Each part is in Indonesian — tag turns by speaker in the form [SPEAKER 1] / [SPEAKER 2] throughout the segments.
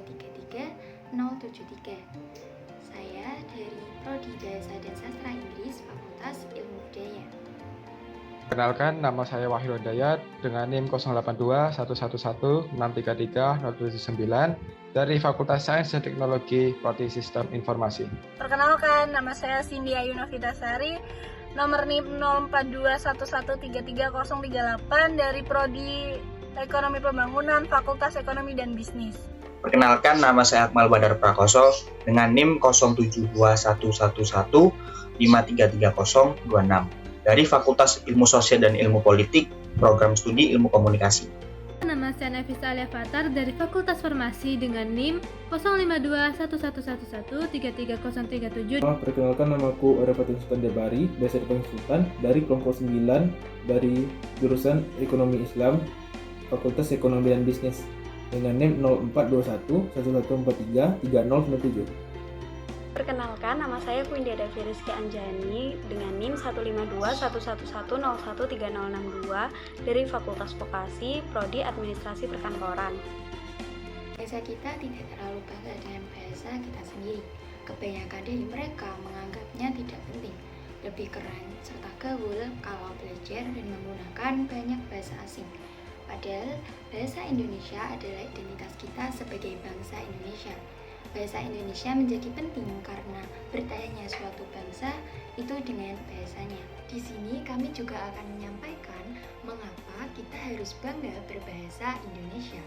[SPEAKER 1] 533 Saya dari Prodi Bahasa dan Sastra Inggris Fakultas Ilmu Budaya.
[SPEAKER 2] Perkenalkan, nama saya Wahyu Hidayat dengan NIM 082111633079 dari Fakultas Sains dan Teknologi Prodi Sistem Informasi.
[SPEAKER 3] Perkenalkan, nama saya Cindy Ayu Novitasari, nomor NIM 082111333038 dari Prodi Ekonomi Pembangunan Fakultas Ekonomi dan Bisnis.
[SPEAKER 4] Perkenalkan, nama saya Akmal Badar Prakoso dengan NIM 072111533026 dari Fakultas Ilmu Sosial dan Ilmu Politik, Program Studi Ilmu Komunikasi.
[SPEAKER 5] Nama saya Nafisa Alia Fatar dari Fakultas Farmasi dengan NIM 052111333037.
[SPEAKER 6] Perkenalkan, namaku Arafatin Sultan Debari, biasa dipanggil Sultan, dari kelompok 9 dari jurusan Ekonomi Islam, Fakultas Ekonomi dan Bisnis dengan NIM 042111433097.
[SPEAKER 7] Perkenalkan, nama saya Windy Davi Rizky Anjani dengan NIM 152111013062 dari Fakultas Vokasi, Prodi Administrasi Perkantoran.
[SPEAKER 1] Bahasa kita tidak terlalu bangga dengan bahasa kita sendiri. Kebanyakan dari mereka menganggapnya tidak penting, lebih keren serta gaul kalau belajar dan menggunakan banyak bahasa asing. Padahal bahasa Indonesia adalah identitas kita sebagai bangsa Indonesia. Bahasa Indonesia menjadi penting karena bertanya suatu bangsa itu dengan bahasanya. Di sini kami juga akan menyampaikan mengapa kita harus bangga berbahasa Indonesia.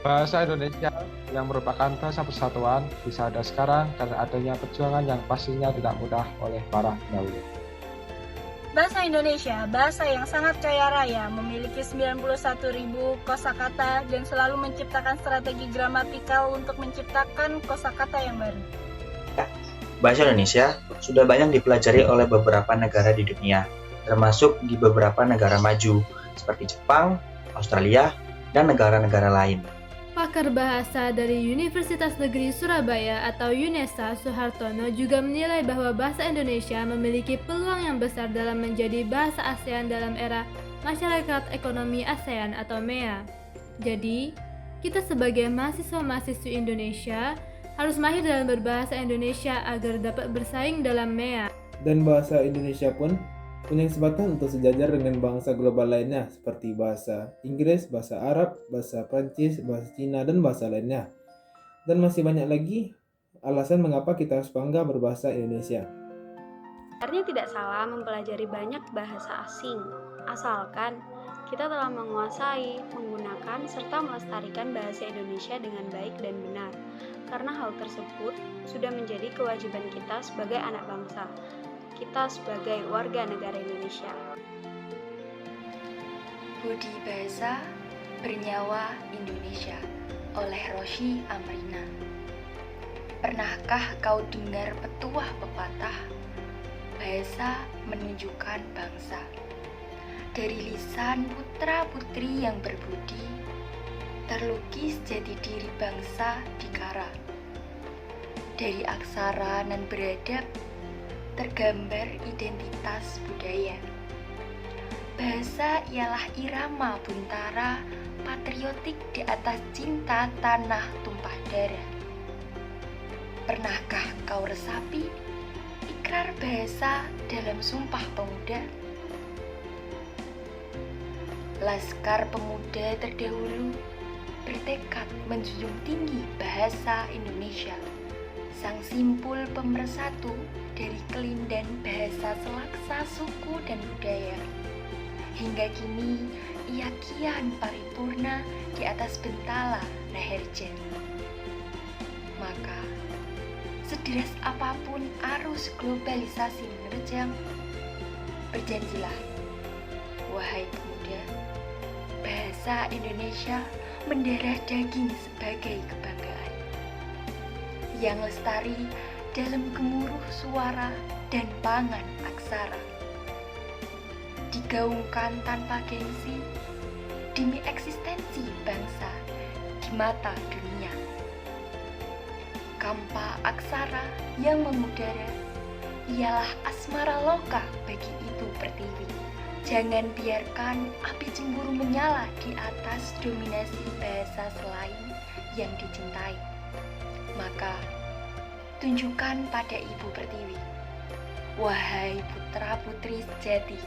[SPEAKER 2] Bahasa Indonesia yang merupakan bahasa persatuan bisa ada sekarang karena adanya perjuangan yang pastinya tidak mudah oleh para pendahulu.
[SPEAKER 3] Bahasa Indonesia, bahasa yang sangat kaya raya, memiliki 91.000 kosakata dan selalu menciptakan strategi gramatikal untuk menciptakan kosakata yang baru.
[SPEAKER 4] Bahasa Indonesia sudah banyak dipelajari oleh beberapa negara di dunia, termasuk di beberapa negara maju seperti Jepang, Australia, dan negara-negara lain.
[SPEAKER 5] Pakar bahasa dari Universitas Negeri Surabaya atau UNESA, Suhartono, juga menilai bahwa bahasa Indonesia memiliki peluang yang besar dalam menjadi bahasa ASEAN dalam era Masyarakat Ekonomi ASEAN atau MEA. Jadi, kita sebagai mahasiswa-mahasiswi Indonesia harus mahir dalam berbahasa Indonesia agar dapat bersaing dalam MEA.
[SPEAKER 6] Dan bahasa Indonesia pun punya kesempatan untuk sejajar dengan bangsa global lainnya seperti bahasa Inggris, bahasa Arab, bahasa Prancis, bahasa Cina, dan bahasa lainnya. Dan masih banyak lagi alasan mengapa kita harus bangga berbahasa Indonesia.
[SPEAKER 7] Sebenarnya tidak salah mempelajari banyak bahasa asing, asalkan kita telah menguasai, menggunakan, serta melestarikan bahasa Indonesia dengan baik dan benar. Karena hal tersebut sudah menjadi kewajiban kita sebagai anak bangsa. Kita sebagai warga negara Indonesia.
[SPEAKER 1] Budi Bahasa Bernyawa Indonesia oleh Roshi Amrina. Pernahkah kau dengar petuah pepatah? Bahasa menunjukkan bangsa. Dari lisan putra-putri yang berbudi, terlukis jati diri bangsa di kara. Dari aksara nan beradab, tergambar identitas budaya. Bahasa ialah irama buntara patriotik di atas cinta tanah tumpah darah. Pernahkah kau resapi ikrar bahasa dalam Sumpah Pemuda? Laskar pemuda terdahulu bertekad menjunjung tinggi bahasa Indonesia, sang simpul pemersatu dari kelindan bahasa selaksa suku dan budaya. Hingga kini ia kian paripurna di atas bentala Raharja. Maka, sederas apapun arus globalisasi menerjang, berjanjilah, wahai pemuda, bahasa Indonesia mendarah daging sebagai kebanggaan. Yang lestari dalam gemuruh suara dan pangan aksara, digaungkan tanpa gengsi demi eksistensi bangsa di mata dunia. Kampa aksara yang mengudara ialah asmara loka bagi itu pertiwi. Jangan biarkan api cemburu menyala di atas dominasi bahasa selain yang dicintai. Maka, tunjukkan pada Ibu Pertiwi, wahai putra-putri sejati,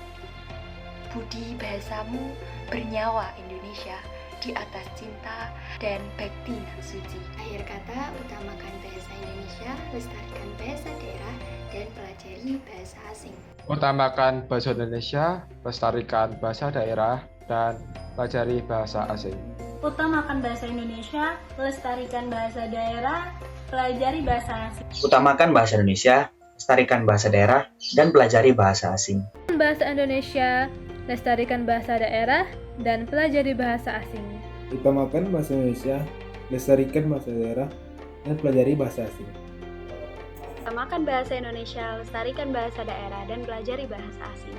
[SPEAKER 1] budi bahasamu bernyawa Indonesia di atas cinta dan bakti nan suci. Akhir kata, utamakan bahasa Indonesia, lestarikan bahasa daerah, dan pelajari bahasa asing.
[SPEAKER 2] Utamakan bahasa Indonesia, lestarikan bahasa daerah, dan pelajari bahasa asing.
[SPEAKER 3] Utamakan bahasa Indonesia, lestarikan bahasa daerah, pelajari bahasa asing.
[SPEAKER 4] Utamakan bahasa Indonesia, lestarikan bahasa daerah, dan pelajari bahasa asing.
[SPEAKER 5] Bahasa Indonesia, lestarikan bahasa daerah, dan pelajari bahasa asing.
[SPEAKER 6] Utamakan bahasa Indonesia, lestarikan bahasa daerah, dan pelajari bahasa asing.
[SPEAKER 7] Utamakan bahasa Indonesia, lestarikan bahasa daerah, dan pelajari bahasa asing.